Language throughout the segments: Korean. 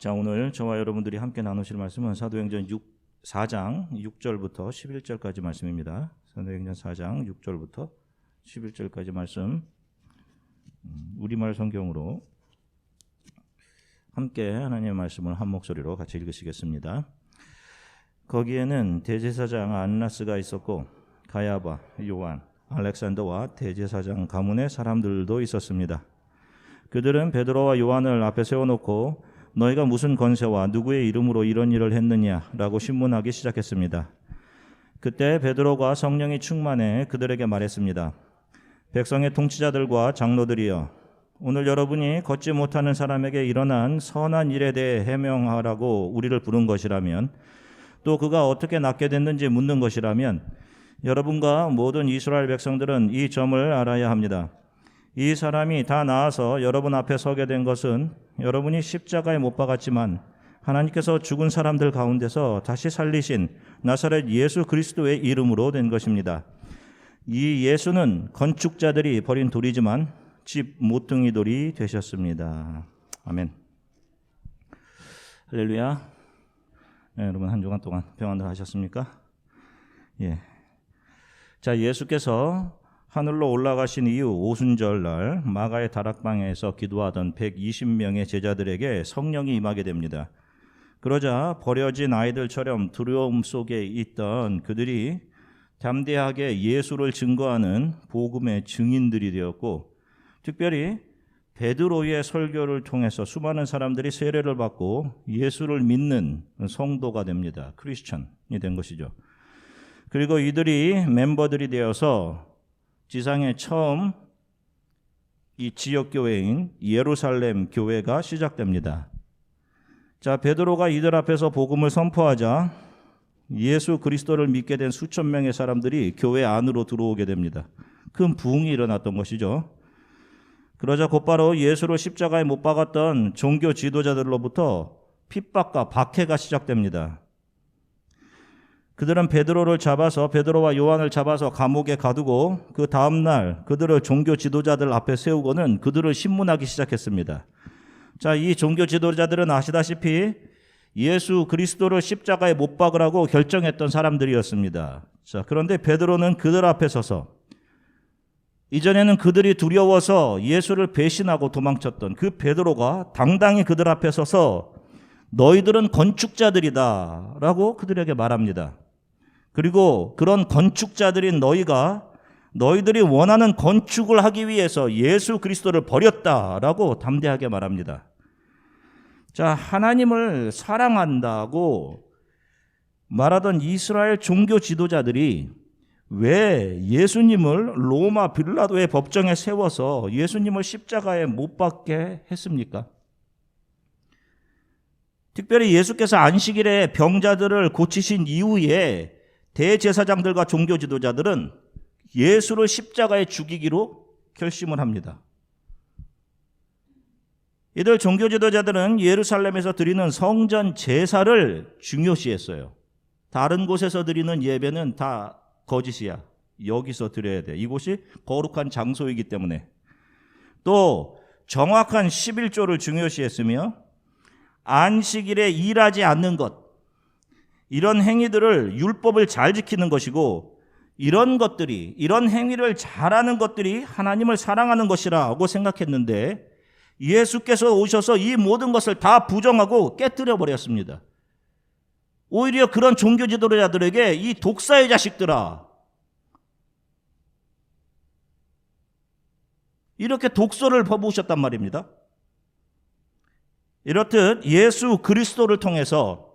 자, 오늘 저와 여러분들이 함께 나누실 말씀은 사도행전 4장 6절부터 11절까지 말씀입니다. 사도행전 4장 6절부터 11절까지 말씀 우리말 성경으로 함께 하나님의 말씀을 한 목소리로 같이 읽으시겠습니다. 거기에는 대제사장 안나스가 있었고 가야바, 요한, 알렉산더와 대제사장 가문의 사람들도 있었습니다. 그들은 베드로와 요한을 앞에 세워놓고 너희가 무슨 권세와 누구의 이름으로 이런 일을 했느냐라고 신문하기 시작했습니다. 그때 베드로가 성령이 충만해 그들에게 말했습니다. 백성의 통치자들과 장로들이여, 오늘 여러분이 걷지 못하는 사람에게 일어난 선한 일에 대해 해명하라고 우리를 부른 것이라면, 또 그가 어떻게 낫게 됐는지 묻는 것이라면, 여러분과 모든 이스라엘 백성들은 이 점을 알아야 합니다. 이 사람이 다 나아서 여러분 앞에 서게 된 것은 여러분이 십자가에 못 박았지만 하나님께서 죽은 사람들 가운데서 다시 살리신 나사렛 예수 그리스도의 이름으로 된 것입니다. 이 예수는 건축자들이 버린 돌이지만 집 모퉁이 돌이 되셨습니다. 아멘. 할렐루야. 네, 여러분 한 주간 동안 평안들 하셨습니까? 예. 자, 예수께서 하늘로 올라가신 이후 오순절날 마가의 다락방에서 기도하던 120명의 제자들에게 성령이 임하게 됩니다. 그러자 버려진 아이들처럼 두려움 속에 있던 그들이 담대하게 예수를 증거하는 복음의 증인들이 되었고, 특별히 베드로의 설교를 통해서 수많은 사람들이 세례를 받고 예수를 믿는 성도가 됩니다. 크리스천이 된 것이죠. 그리고 이들이 멤버들이 되어서 지상에 처음 이 지역교회인 예루살렘 교회가 시작됩니다. 자, 베드로가 이들 앞에서 복음을 선포하자 예수 그리스도를 믿게 된 수천 명의 사람들이 교회 안으로 들어오게 됩니다. 큰 부흥이 일어났던 것이죠. 그러자 곧바로 예수를 십자가에 못 박았던 종교 지도자들로부터 핍박과 박해가 시작됩니다. 그들은 베드로와 요한을 잡아서 감옥에 가두고 그 다음날 그들을 종교 지도자들 앞에 세우고는 그들을 신문하기 시작했습니다. 자, 이 종교 지도자들은 아시다시피 예수 그리스도를 십자가에 못 박으라고 결정했던 사람들이었습니다. 자, 그런데 베드로는 그들 앞에 서서 이전에는 그들이 두려워서 예수를 배신하고 도망쳤던 그 베드로가 당당히 그들 앞에 서서 너희들은 건축자들이다 라고 그들에게 말합니다. 그리고 그런 건축자들인 너희들이 원하는 건축을 하기 위해서 예수 그리스도를 버렸다라고 담대하게 말합니다. 자, 하나님을 사랑한다고 말하던 이스라엘 종교 지도자들이 왜 예수님을 로마 빌라도의 법정에 세워서 예수님을 십자가에 못 박게 했습니까? 특별히 예수께서 안식일에 병자들을 고치신 이후에 대제사장들과 종교 지도자들은 예수를 십자가에 죽이기로 결심을 합니다. 이들 종교 지도자들은 예루살렘에서 드리는 성전 제사를 중요시했어요. 다른 곳에서 드리는 예배는 다 거짓이야. 여기서 드려야 돼. 이곳이 거룩한 장소이기 때문에. 또 정확한 11조를 중요시했으며 안식일에 일하지 않는 것, 이런 행위들을 율법을 잘 지키는 것이고, 이런 행위를 잘하는 것들이 하나님을 사랑하는 것이라고 생각했는데 예수께서 오셔서 이 모든 것을 다 부정하고 깨뜨려 버렸습니다. 오히려 그런 종교 지도자들에게 이 독사의 자식들아, 이렇게 독소를 퍼부으셨단 말입니다. 이렇듯 예수 그리스도를 통해서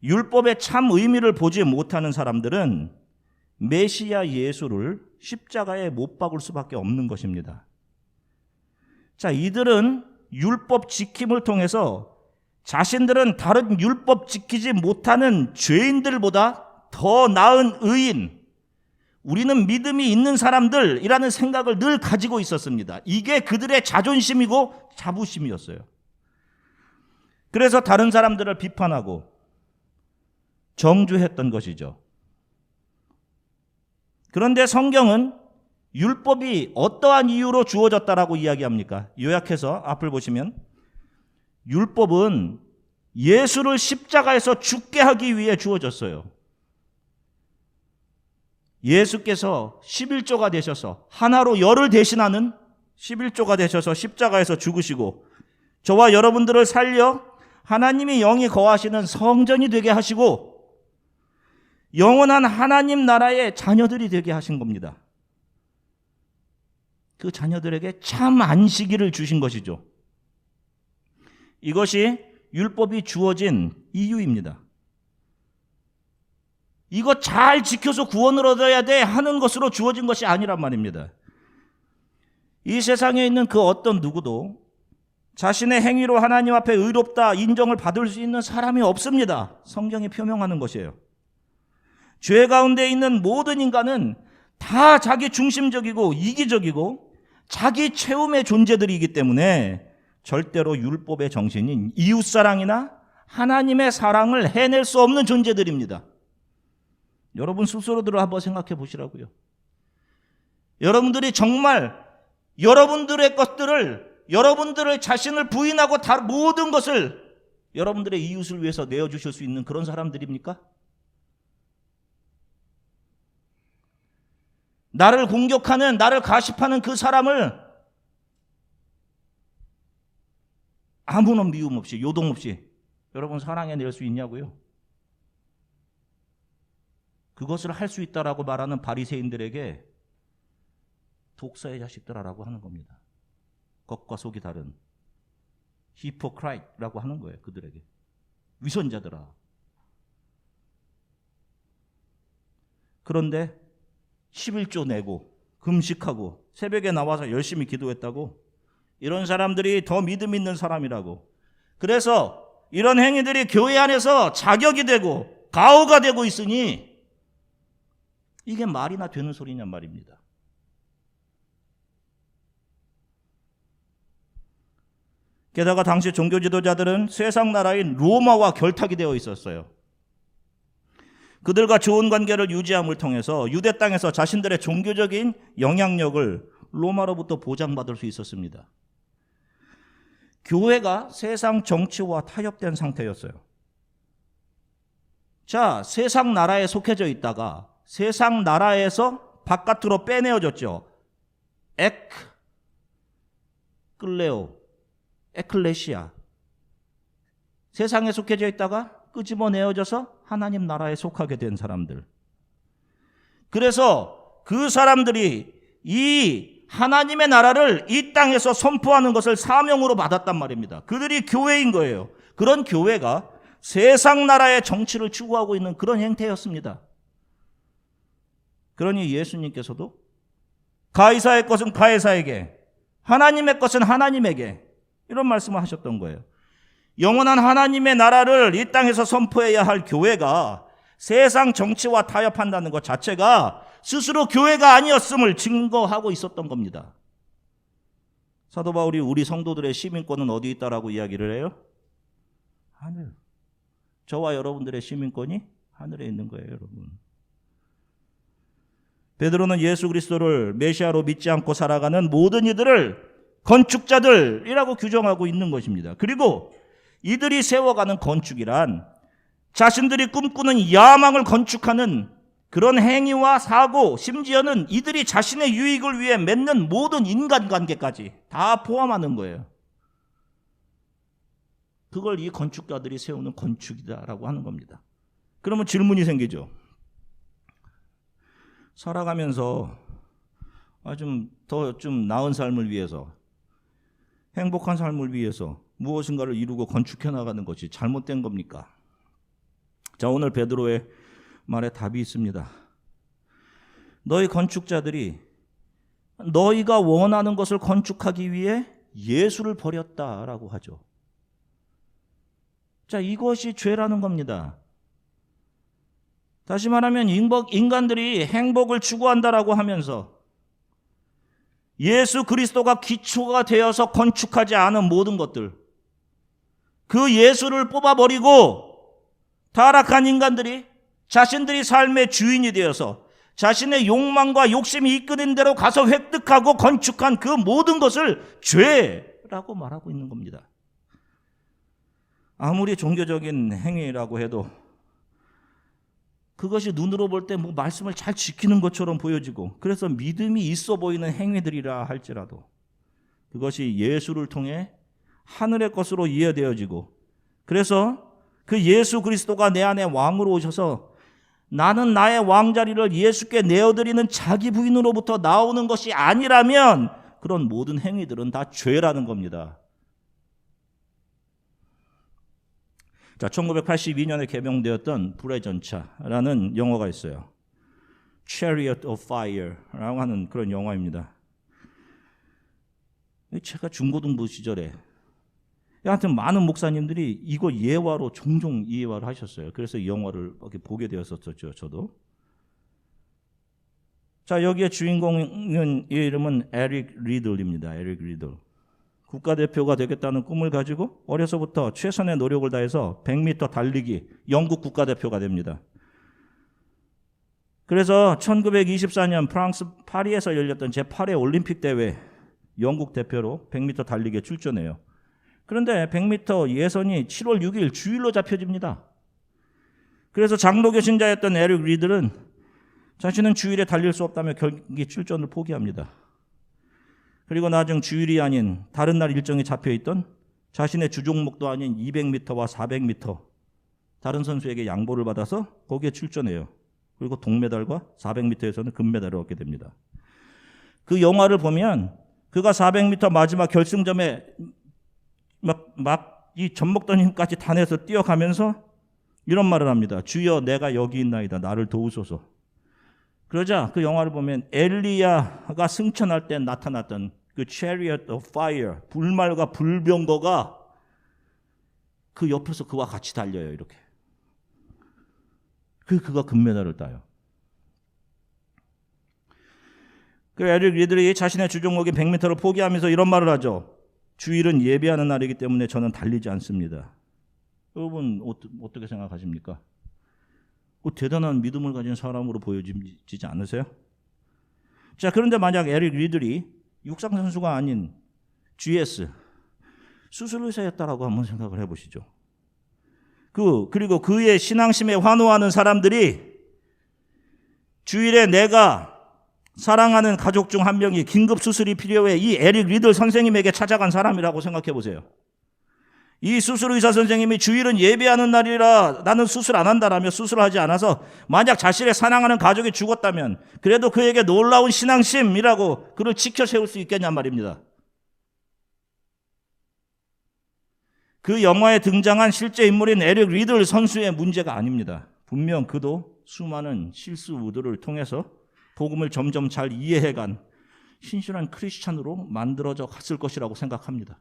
율법의 참 의미를 보지 못하는 사람들은 메시아 예수를 십자가에 못 박을 수밖에 없는 것입니다. 자, 이들은 율법 지킴을 통해서 자신들은 다른 율법 지키지 못하는 죄인들보다 더 나은 의인, 우리는 믿음이 있는 사람들이라는 생각을 늘 가지고 있었습니다. 이게 그들의 자존심이고 자부심이었어요. 그래서 다른 사람들을 비판하고 정죄했던 것이죠. 그런데 성경은 율법이 어떠한 이유로 주어졌다라고 이야기합니까? 요약해서 앞을 보시면 율법은 예수를 십자가에서 죽게 하기 위해 주어졌어요. 예수께서 11조가 되셔서 하나로 열을 대신하는 11조가 되셔서 십자가에서 죽으시고 저와 여러분들을 살려 하나님이 영이 거하시는 성전이 되게 하시고 영원한 하나님 나라의 자녀들이 되게 하신 겁니다. 그 자녀들에게 참 안식일을 주신 것이죠. 이것이 율법이 주어진 이유입니다. 이거 잘 지켜서 구원을 얻어야 돼 하는 것으로 주어진 것이 아니란 말입니다. 이 세상에 있는 그 어떤 누구도 자신의 행위로 하나님 앞에 의롭다 인정을 받을 수 있는 사람이 없습니다. 성경이 표명하는 것이에요. 죄 가운데 있는 모든 인간은 다 자기 중심적이고 이기적이고 자기 채움의 존재들이기 때문에 절대로 율법의 정신인 이웃사랑이나 하나님의 사랑을 해낼 수 없는 존재들입니다. 여러분 스스로들을 한번 생각해 보시라고요. 여러분들이 정말 여러분들의 것들을, 여러분들의 자신을 부인하고 모든 것을 여러분들의 이웃을 위해서 내어주실 수 있는 그런 사람들입니까? 나를 공격하는, 나를 가십하는 그 사람을 아무런 미움 없이, 요동 없이 여러분 사랑해낼 수 있냐고요? 그것을 할 수 있다라고 말하는 바리새인들에게 독사의 자식들아라고 하는 겁니다. 겉과 속이 다른 히포크라이트라고 하는 거예요. 그들에게 위선자들아. 그런데 11조 내고 금식하고 새벽에 나와서 열심히 기도했다고? 이런 사람들이 더 믿음 있는 사람이라고. 그래서 이런 행위들이 교회 안에서 자격이 되고 가오가 되고 있으니 이게 말이나 되는 소리냔 말입니다. 게다가 당시 종교 지도자들은 세상 나라인 로마와 결탁이 되어 있었어요. 그들과 좋은 관계를 유지함을 통해서 유대 땅에서 자신들의 종교적인 영향력을 로마로부터 보장받을 수 있었습니다. 교회가 세상 정치와 타협된 상태였어요. 자, 세상 나라에 속해져 있다가 세상 나라에서 바깥으로 빼내어졌죠. 에클레오, 에클레시아. 세상에 속해져 있다가 끄집어내어져서 하나님 나라에 속하게 된 사람들. 그래서 그 사람들이 이 하나님의 나라를 이 땅에서 선포하는 것을 사명으로 받았단 말입니다. 그들이 교회인 거예요. 그런 교회가 세상 나라의 정치를 추구하고 있는 그런 형태였습니다. 그러니 예수님께서도 가이사의 것은 가이사에게, 하나님의 것은 하나님에게, 이런 말씀을 하셨던 거예요. 영원한 하나님의 나라를 이 땅에서 선포해야 할 교회가 세상 정치와 타협한다는 것 자체가 스스로 교회가 아니었음을 증거하고 있었던 겁니다. 사도 바울이 우리 성도들의 시민권은 어디 있다라고 이야기를 해요? 하늘. 저와 여러분들의 시민권이 하늘에 있는 거예요, 여러분. 베드로는 예수 그리스도를 메시아로 믿지 않고 살아가는 모든 이들을 건축자들이라고 규정하고 있는 것입니다. 그리고 이들이 세워가는 건축이란 자신들이 꿈꾸는 야망을 건축하는 그런 행위와 사고, 심지어는 이들이 자신의 유익을 위해 맺는 모든 인간관계까지 다 포함하는 거예요. 그걸 이 건축가들이 세우는 건축이다라고 하는 겁니다. 그러면 질문이 생기죠. 살아가면서 좀 나은 삶을 위해서, 행복한 삶을 위해서 무엇인가를 이루고 건축해 나가는 것이 잘못된 겁니까? 자, 오늘 베드로의 말에 답이 있습니다. 너희 건축자들이 너희가 원하는 것을 건축하기 위해 예수를 버렸다라고 하죠. 자, 이것이 죄라는 겁니다. 다시 말하면 인간들이 행복을 추구한다라고 하면서 예수 그리스도가 기초가 되어서 건축하지 않은 모든 것들, 그 예수를 뽑아버리고 타락한 인간들이 자신들이 삶의 주인이 되어서 자신의 욕망과 욕심이 이끄는 대로 가서 획득하고 건축한 그 모든 것을 죄라고 말하고 있는 겁니다. 아무리 종교적인 행위라고 해도 그것이 눈으로 볼 때 뭐 말씀을 잘 지키는 것처럼 보여지고 그래서 믿음이 있어 보이는 행위들이라 할지라도 그것이 예수를 통해 하늘의 것으로 이해되어지고 그래서 그 예수 그리스도가 내 안에 왕으로 오셔서 나는 나의 왕자리를 예수께 내어드리는 자기 부인으로부터 나오는 것이 아니라면 그런 모든 행위들은 다 죄라는 겁니다. 자, 1982년에 개봉되었던 불의 전차라는 영화가 있어요. Chariot of Fire라고 하는 그런 영화입니다. 제가 중고등부 시절에 하여튼 많은 목사님들이 이거 예화로 종종 예화를 하셨어요. 그래서 이 영화를 이렇게 보게 되었었죠. 저도. 자, 여기에 주인공은 이름은 에릭 리들입니다. 에릭 리들. 국가대표가 되겠다는 꿈을 가지고 어려서부터 최선의 노력을 다해서 100m 달리기 영국 국가대표가 됩니다. 그래서 1924년 프랑스 파리에서 열렸던 제8회 올림픽 대회 영국 대표로 100m 달리기에 출전해요. 그런데 100m 예선이 7월 6일 주일로 잡혀집니다. 그래서 장로교 신자였던 에릭 리들은 자신은 주일에 달릴 수 없다며 경기 출전을 포기합니다. 그리고 나중 주일이 아닌 다른 날 일정이 잡혀있던 자신의 주종목도 아닌 200m와 400m 다른 선수에게 양보를 받아서 거기에 출전해요. 그리고 동메달과 400m에서는 금메달을 얻게 됩니다. 그 영화를 보면 그가 400m 마지막 결승점에 막 이 젖먹던 힘까지 다 내서 뛰어가면서 이런 말을 합니다. 주여 내가 여기 있나이다. 나를 도우소서. 그러자 그 영화를 보면 엘리야가 승천할 때 나타났던 그 Chariot of Fire, 불말과 불병거가 그 옆에서 그와 같이 달려요. 이렇게. 그가 금메달을 따요. 그 에릭 리들이 자신의 주종목인 100m를 포기하면서 이런 말을 하죠. 주일은 예배하는 날이기 때문에 저는 달리지 않습니다. 여러분 어떻게 생각하십니까? 대단한 믿음을 가진 사람으로 보여지지 않으세요? 자, 그런데 만약 에릭 리들이 육상 선수가 아닌 GS 수술의사였다라고 한번 생각을 해보시죠. 그리고 그의 신앙심에 환호하는 사람들이 주일에 내가 사랑하는 가족 중 한 명이 긴급 수술이 필요해 이 에릭 리들 선생님에게 찾아간 사람이라고 생각해 보세요. 이 수술의사 선생님이 주일은 예배하는 날이라 나는 수술 안 한다라며 수술하지 않아서 만약 자신의 사랑하는 가족이 죽었다면 그래도 그에게 놀라운 신앙심이라고 그를 지켜 세울 수 있겠냔 말입니다. 그 영화에 등장한 실제 인물인 에릭 리들 선수의 문제가 아닙니다. 분명 그도 수많은 실수들을 통해서 복음을 점점 잘 이해해간 신실한 크리스찬으로 만들어져 갔을 것이라고 생각합니다.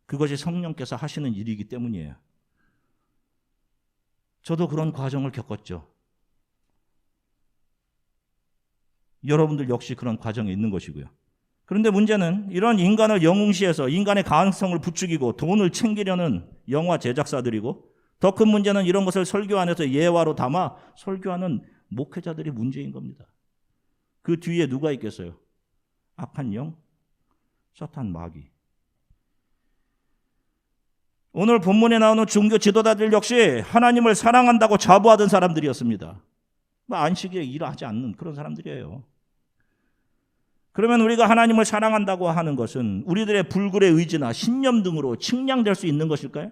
그것이 성령께서 하시는 일이기 때문이에요. 저도 그런 과정을 겪었죠. 여러분들 역시 그런 과정에 있는 것이고요. 그런데 문제는 이런 인간을 영웅시해서 인간의 가능성을 부추기고 돈을 챙기려는 영화 제작사들이고 더 큰 문제는 이런 것을 설교 안에서 예화로 담아 설교하는 목회자들이 문제인 겁니다. 그 뒤에 누가 있겠어요? 악한 영, 사탄 마귀. 오늘 본문에 나오는 종교 지도자들 역시 하나님을 사랑한다고 자부하던 사람들이었습니다. 안식일에 일하지 않는 그런 사람들이에요. 그러면 우리가 하나님을 사랑한다고 하는 것은 우리들의 불굴의 의지나 신념 등으로 측량될 수 있는 것일까요?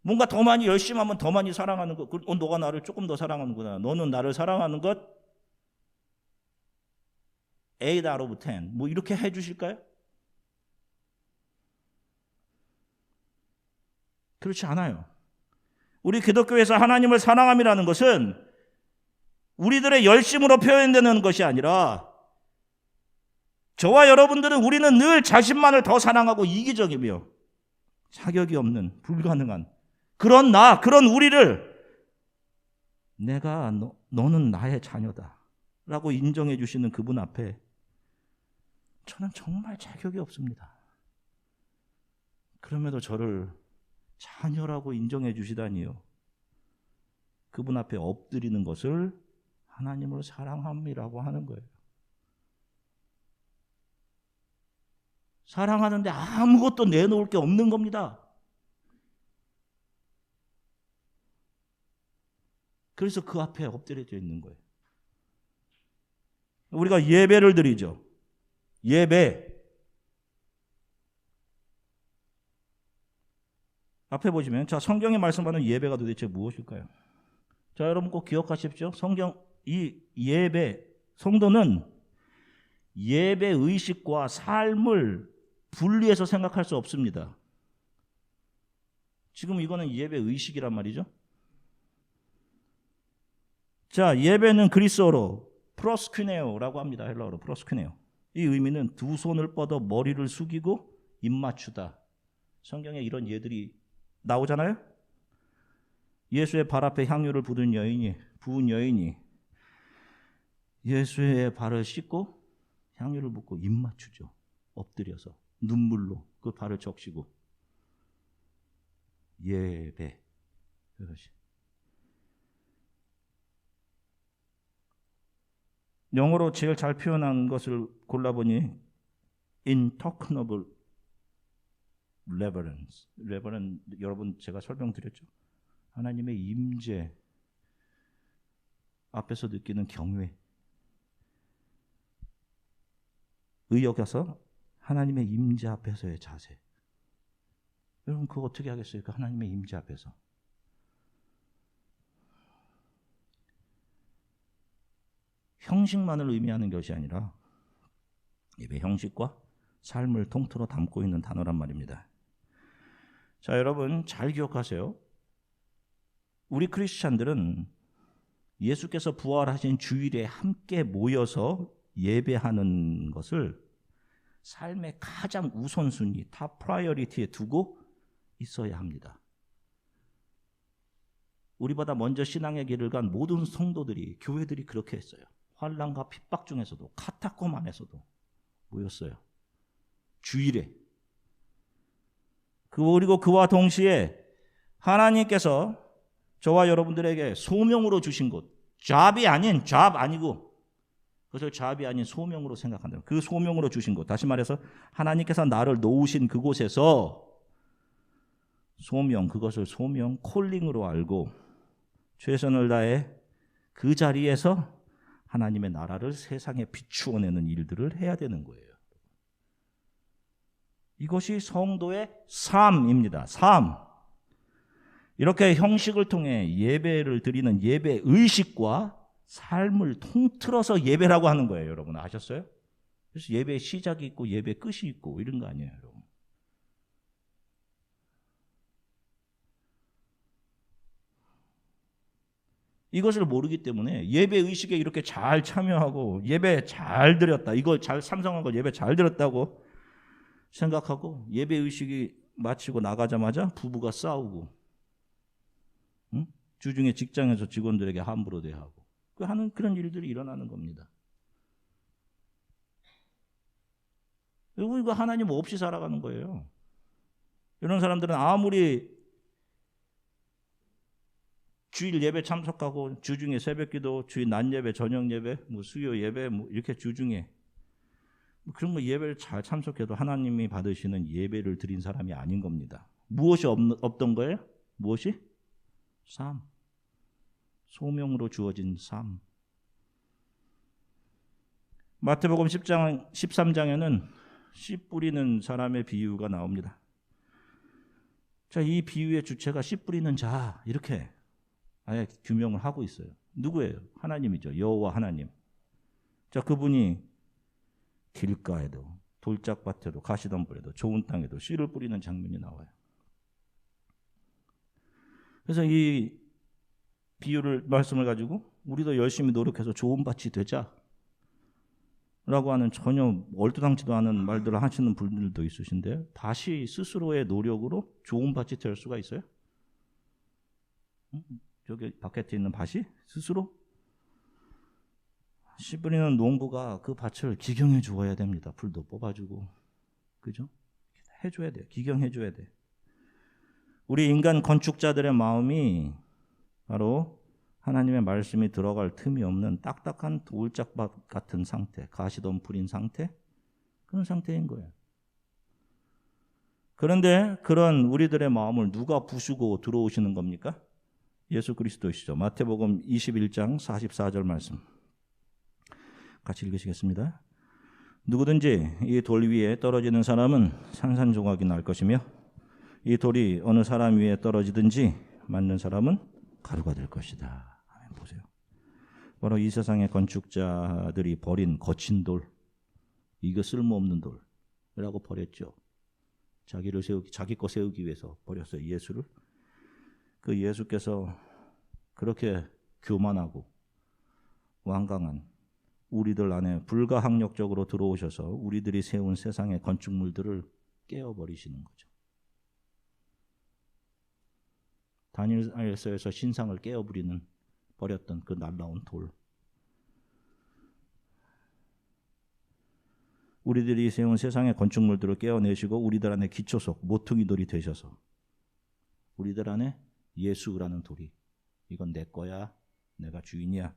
뭔가 더 많이 열심히 하면 더 많이 사랑하는 것. 너가 나를 조금 더 사랑하는구나. 너는 나를 사랑하는 것 8 out of 10. 뭐 이렇게 해 주실까요? 그렇지 않아요. 우리 기독교에서 하나님을 사랑함이라는 것은 우리들의 열심으로 표현되는 것이 아니라 저와 여러분들은 우리는 늘 자신만을 더 사랑하고 이기적이며 자격이 없는 불가능한 그런 우리를 내가 너는 나의 자녀다 라고 인정해 주시는 그분 앞에 저는 정말 자격이 없습니다. 그럼에도 저를 자녀라고 인정해 주시다니요. 그분 앞에 엎드리는 것을 하나님을 사랑함이라고 하는 거예요. 사랑하는데 아무것도 내놓을 게 없는 겁니다. 그래서 그 앞에 엎드려져 있는 거예요. 우리가 예배를 드리죠. 예배. 앞에 보시면 자, 성경에 말씀하는 예배가 도대체 무엇일까요? 자, 여러분 꼭 기억하십시오. 이 예배, 성도는 예배 의식과 삶을 분리해서 생각할 수 없습니다. 지금 이거는 예배 의식이란 말이죠. 자, 예배는 그리스어로 프로스퀴네오라고 합니다. 헬라어로 프로스퀴네오. 이 의미는 두 손을 뻗어 머리를 숙이고 입 맞추다. 성경에 이런 예들이 나오잖아요. 예수의 발 앞에 향유를 부은 여인이 예수의 발을 씻고 향유를 붓고 입 맞추죠. 엎드려서 눈물로 그 발을 적시고. 예배. 그것이 영어로 제일 잘 표현한 것을 골라보니 intolerable reverence. 여러분 제가 설명드렸죠. 하나님의 임재 앞에서 느끼는 경외. 의역에서 하나님의 임재 앞에서의 자세. 여러분 그거 어떻게 하겠어요? 그 하나님의 임재 앞에서. 형식만을 의미하는 것이 아니라 예배 형식과 삶을 통틀어 담고 있는 단어란 말입니다. 자, 여러분 잘 기억하세요. 우리 크리스찬들은 예수께서 부활하신 주일에 함께 모여서 예배하는 것을 삶의 가장 우선순위, 탑 프라이어리티에 두고 있어야 합니다. 우리보다 먼저 신앙의 길을 간 모든 성도들이, 교회들이 그렇게 했어요. 환난과 핍박 중에서도, 카타콤 안에서도 모였어요. 주일에. 그리고 그와 동시에 하나님께서 저와 여러분들에게 소명으로 주신 곳, 잡이 아닌, 잡 아니고 그것을 잡이 아닌 소명으로 생각한다. 그 소명으로 주신 곳, 다시 말해서 하나님께서 나를 놓으신 그곳에서 소명, 그것을 소명, 콜링으로 알고 최선을 다해 그 자리에서 하나님의 나라를 세상에 비추어내는 일들을 해야 되는 거예요. 이것이 성도의 삶입니다. 삶. 이렇게 형식을 통해 예배를 드리는 예배 의식과 삶을 통틀어서 예배라고 하는 거예요. 여러분 아셨어요? 그래서 예배의 시작이 있고 예배 끝이 있고 이런 거 아니에요. 여러분. 이것을 모르기 때문에 예배 의식에 이렇게 잘 참여하고 예배 잘 드렸다. 이거 잘 삼성한 거 예배 잘 드렸다고 생각하고 예배 의식이 마치고 나가자마자 부부가 싸우고 응? 주중에 직장에서 직원들에게 함부로 대하고 하는 그런 일들이 일어나는 겁니다. 그리고 이거 하나님 없이 살아가는 거예요. 이런 사람들은 아무리 주일 예배 참석하고 주중에 새벽기도, 주일 낮 예배, 저녁 예배, 수요 예배 이렇게 주중에 그런 거 예배를 잘 참석해도 하나님이 받으시는 예배를 드린 사람이 아닌 겁니다. 무엇이 없던 거예요? 무엇이? 삶. 소명으로 주어진 삶. 마태복음 10장, 13장에는 씨 뿌리는 사람의 비유가 나옵니다. 자, 이 비유의 주체가 씨 뿌리는 자 이렇게 아예 규명을 하고 있어요. 누구예요? 하나님이죠. 여호와 하나님. 자, 그분이 길가에도 돌짝밭에도 가시덤불에도 좋은 땅에도 씨를 뿌리는 장면이 나와요. 그래서 이 비유를 말씀을 가지고 우리도 열심히 노력해서 좋은 밭이 되자 라고 하는 전혀 얼토당치도 않은 말들을 하시는 분들도 있으신데 밭이 스스로의 노력으로 좋은 밭이 될 수가 있어요? 저기 바깥에 있는 밭이 스스로? 씨 뿌리는 농부가 그 밭을 기경해 주어야 됩니다. 풀도 뽑아주고 그죠? 해줘야 돼요. 기경해줘야 돼. 우리 인간 건축자들의 마음이 바로 하나님의 말씀이 들어갈 틈이 없는 딱딱한 돌짝밭 같은 상태, 가시덤불인 상태, 그런 상태인 거예요. 그런데 그런 우리들의 마음을 누가 부수고 들어오시는 겁니까? 예수 그리스도이시죠. 마태복음 21장 44절 말씀 같이 읽으시겠습니다. 누구든지 이 돌 위에 떨어지는 사람은 산산조각이 날 것이며 이 돌이 어느 사람 위에 떨어지든지 맞는 사람은 가루가 될 것이다. 보세요. 바로 이 세상의 건축자들이 버린 거친 돌, 이거 쓸모없는 돌이라고 버렸죠. 자기 거 세우기 위해서 버렸어요. 예수를. 그 예수께서 그렇게 교만하고 완강한 우리들 안에 불가항력적으로 들어오셔서 우리들이 세운 세상의 건축물들을 깨어버리시는 거죠. 다니엘서에서 신상을 버렸던 그 날라온 돌. 우리들이 세운 세상의 건축물들을 깨어내시고 우리들 안에 기초석, 모퉁이 돌이 되셔서 우리들 안에 예수라는 돌이, 이건 내 거야, 내가 주인이야.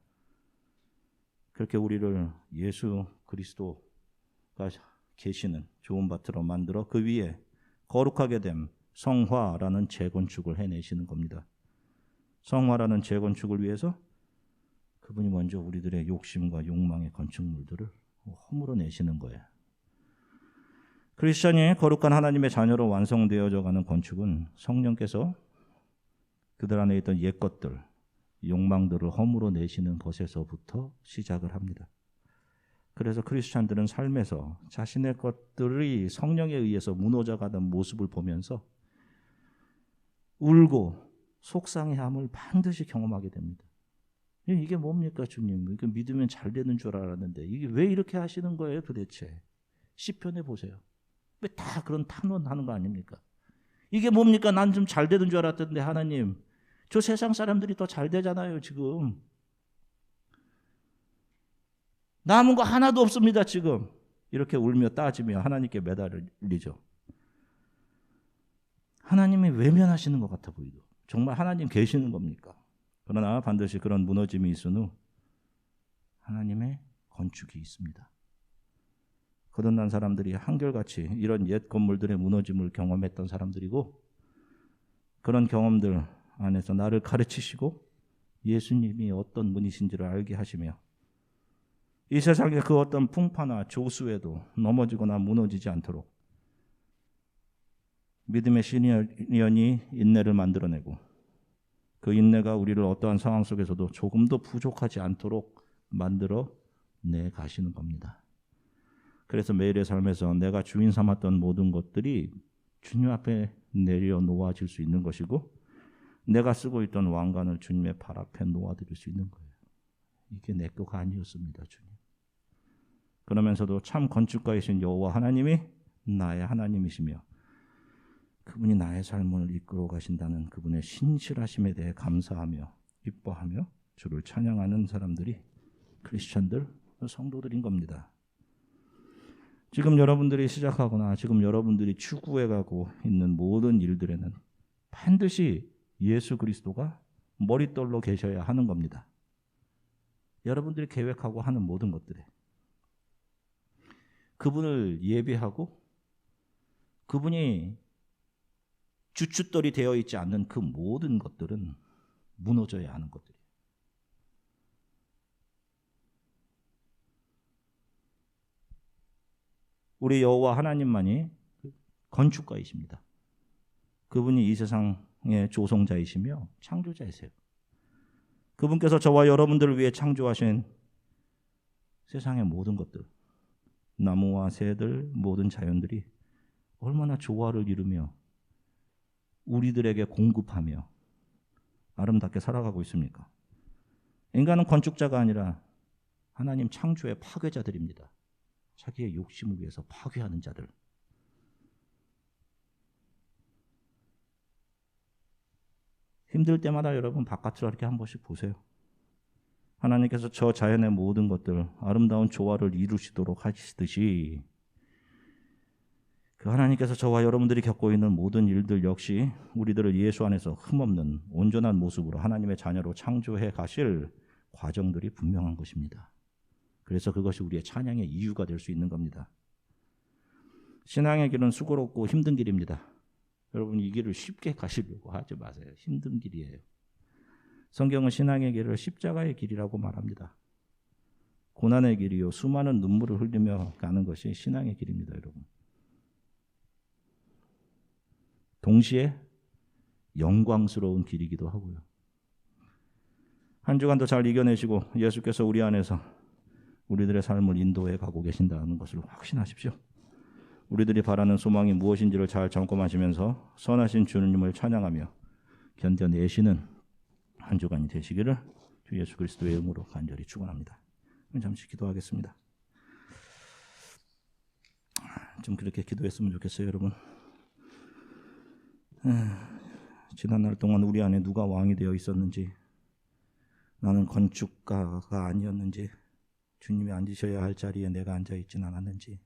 그렇게 우리를 예수 그리스도가 계시는 좋은 밭으로 만들어 그 위에 거룩하게 됨 성화라는 재건축을 해내시는 겁니다. 성화라는 재건축을 위해서 그분이 먼저 우리들의 욕심과 욕망의 건축물들을 허물어 내시는 거예요. 크리스천이 거룩한 하나님의 자녀로 완성되어져 가는 건축은 성령께서 그들 안에 있던 옛것들, 욕망들을 허물어 내시는 것에서부터 시작을 합니다. 그래서 크리스천들은 삶에서 자신의 것들이 성령에 의해서 무너져가는 모습을 보면서 울고 속상해함을 반드시 경험하게 됩니다. 이게 뭡니까 주님? 이게 믿으면 잘 되는 줄 알았는데 이게 왜 이렇게 하시는 거예요 도대체? 시편에 보세요. 왜 다 그런 탄원하는 거 아닙니까? 이게 뭡니까? 난 좀 잘 되는 줄 알았던데 하나님. 저 세상 사람들이 더 잘 되잖아요 지금. 남은 거 하나도 없습니다 지금. 이렇게 울며 따지며 하나님께 매달리죠. 하나님이 외면하시는 것 같아 보이죠. 정말 하나님 계시는 겁니까? 그러나 반드시 그런 무너짐이 있은 후 하나님의 건축이 있습니다. 거듭난 사람들이 한결같이 이런 옛 건물들의 무너짐을 경험했던 사람들이고 그런 경험들 안에서 나를 가르치시고 예수님이 어떤 분이신지를 알게 하시며 이 세상의 그 어떤 풍파나 조수에도 넘어지거나 무너지지 않도록 믿음의 신년이 인내를 만들어내고 그 인내가 우리를 어떠한 상황 속에서도 조금도 부족하지 않도록 만들어내 가시는 겁니다. 그래서 매일의 삶에서 내가 주인 삼았던 모든 것들이 주님 앞에 내려놓아질 수 있는 것이고 내가 쓰고 있던 왕관을 주님의 발 앞에 놓아드릴 수 있는 거예요. 이게 내 거가 아니었습니다, 주님. 그러면서도 참 건축가이신 여호와 하나님이 나의 하나님이시며 그분이 나의 삶을 이끌어 가신다는 그분의 신실하심에 대해 감사하며 기뻐하며 주를 찬양하는 사람들이 크리스천들, 성도들인 겁니다. 지금 여러분들이 시작하거나 지금 여러분들이 추구해가고 있는 모든 일들에는 반드시 예수 그리스도가 머릿돌로 계셔야 하는 겁니다. 여러분들이 계획하고 하는 모든 것들에 그분을 예배하고 그분이 주춧돌이 되어 있지 않는 그 모든 것들은 무너져야 하는 것들이에요. 우리 여호와 하나님만이 건축가이십니다. 그분이 이 세상의 조성자이시며 창조자이세요. 그분께서 저와 여러분들을 위해 창조하신 세상의 모든 것들, 나무와 새들, 모든 자연들이 얼마나 조화를 이루며 우리들에게 공급하며 아름답게 살아가고 있습니까? 인간은 건축자가 아니라 하나님 창조의 파괴자들입니다. 자기의 욕심을 위해서 파괴하는 자들. 힘들 때마다 여러분 바깥으로 이렇게 한 번씩 보세요. 하나님께서 저 자연의 모든 것들 아름다운 조화를 이루시도록 하시듯이 그 하나님께서 저와 여러분들이 겪고 있는 모든 일들 역시 우리들을 예수 안에서 흠없는 온전한 모습으로 하나님의 자녀로 창조해 가실 과정들이 분명한 것입니다. 그래서 그것이 우리의 찬양의 이유가 될 수 있는 겁니다. 신앙의 길은 수고롭고 힘든 길입니다. 여러분 이 길을 쉽게 가시려고 하지 마세요. 힘든 길이에요. 성경은 신앙의 길을 십자가의 길이라고 말합니다. 고난의 길이요 수많은 눈물을 흘리며 가는 것이 신앙의 길입니다. 여러분. 동시에 영광스러운 길이기도 하고요. 한 주간도 잘 이겨내시고 예수께서 우리 안에서 우리들의 삶을 인도해 가고 계신다는 것을 확신하십시오. 우리들이 바라는 소망이 무엇인지를 잘 점검하시면서 선하신 주님을 찬양하며 견뎌내시는 한 주간이 되시기를 주 예수 그리스도의 이름으로 간절히 축원합니다. 잠시 기도하겠습니다. 좀 그렇게 기도했으면 좋겠어요, 여러분. 지난날 동안 우리 안에 누가 왕이 되어 있었는지, 나는 건축가가 아니었는지, 주님이 앉으셔야 할 자리에 내가 앉아있진 않았는지,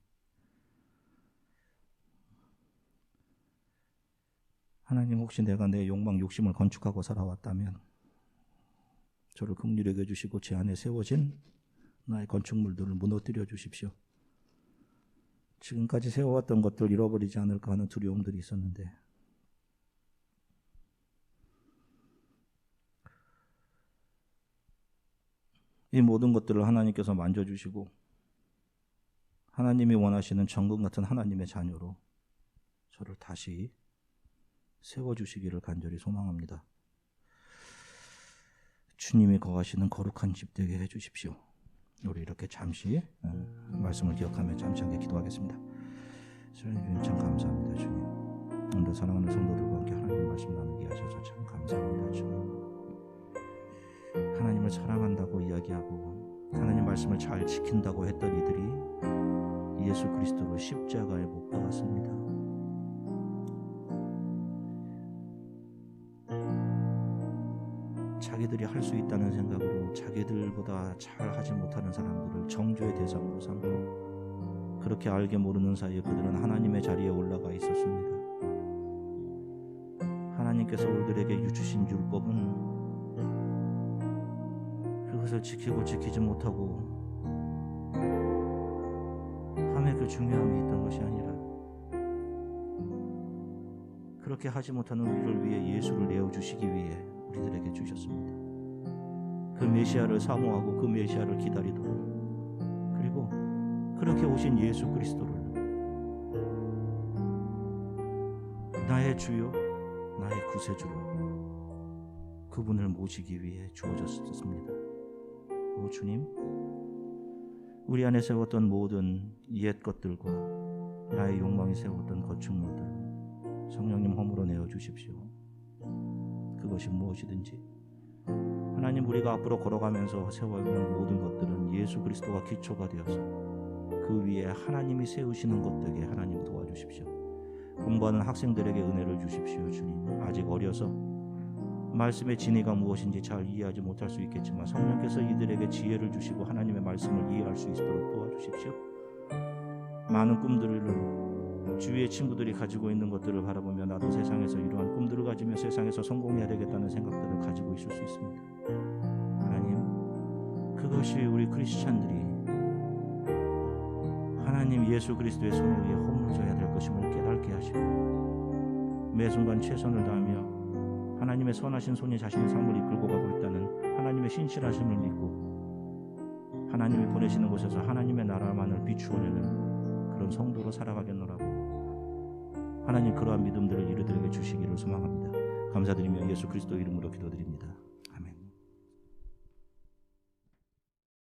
하나님 혹시 내가 내 욕망, 욕심을 건축하고 살아왔다면 저를 긍휼히 여겨주시고 제 안에 세워진 나의 건축물들을 무너뜨려 주십시오. 지금까지 세워왔던 것들 잃어버리지 않을까 하는 두려움들이 있었는데 이 모든 것들을 하나님께서 만져주시고 하나님이 원하시는 정금 같은 하나님의 자녀로 저를 다시 세워주시기를 간절히 소망합니다. 주님이 거하시는 거룩한 집 되게 해주십시오. 우리 이렇게 잠시 말씀을 기억하며 잠시 함께 기도하겠습니다. 주님 참 감사합니다. 주님 오늘 사랑하는 성도들과 함께 하나님 말씀 나누게 하셔서 참 감사합니다. 주님 하나님을 사랑한다고 이야기하고 하나님 말씀을 잘 지킨다고 했던 이들이 예수 그리스도로 십자가에 못 박았습니다. 자기들이 할 수 있다는 생각으로 자기들보다 잘 하지 못하는 사람들을 정죄의 대상으로 삼고 그렇게 알게 모르는 사이에 그들은 하나님의 자리에 올라가 있었습니다. 하나님께서 우리들에게 주신 율법은 그것을 지키고 지키지 못하고 함의 그 중요함이 있던 것이 아니라 그렇게 하지 못하는 우리를 위해 예수를 내어주시기 위해 우리들에게 주셨습니다. 그 메시아를 사모하고 그 메시아를 기다리도록 그리고 그렇게 오신 예수 그리스도를 나의 주요 나의 구세주로 그분을 모시기 위해 주어졌습니다. 오 주님 우리 안에 세웠던 모든 옛 것들과 나의 욕망이 세웠던 건축물들 성령님 허물어 내어 주십시오. 그것이 무엇이든지 하나님 우리가 앞으로 걸어가면서 세워있는 모든 것들은 예수 그리스도가 기초가 되어서 그 위에 하나님이 세우시는 것 되게 하나님 도와주십시오. 공부하는 학생들에게 은혜를 주십시오. 주님 아직 어려서 말씀의 진리가 무엇인지 잘 이해하지 못할 수 있겠지만 성령께서 이들에게 지혜를 주시고 하나님의 말씀을 이해할 수 있도록 도와주십시오. 많은 꿈들을 주위의 친구들이 가지고 있는 것들을 바라보며 나도 세상에서 이러한 꿈들을 가지며 세상에서 성공해야 되겠다는 생각들을 가지고 있을 수 있습니다. 하나님 그것이 우리 크리스찬들이 하나님 예수 그리스도의 손 위에 허물어져야 될 것임을 깨닫게 하시고 매 순간 최선을 다하며 하나님의 선하신 손이 자신의 삶을 이끌고 가고 있다는 하나님의 신실하심을 믿고 하나님이 보내시는 곳에서 하나님의 나라만을 비추어내는 그런 성도로 살아가겠노라고 하나님 그러한 믿음들을 이들에게 주시기를 소망합니다. 감사드리며 예수 그리스도 이름으로 기도드립니다.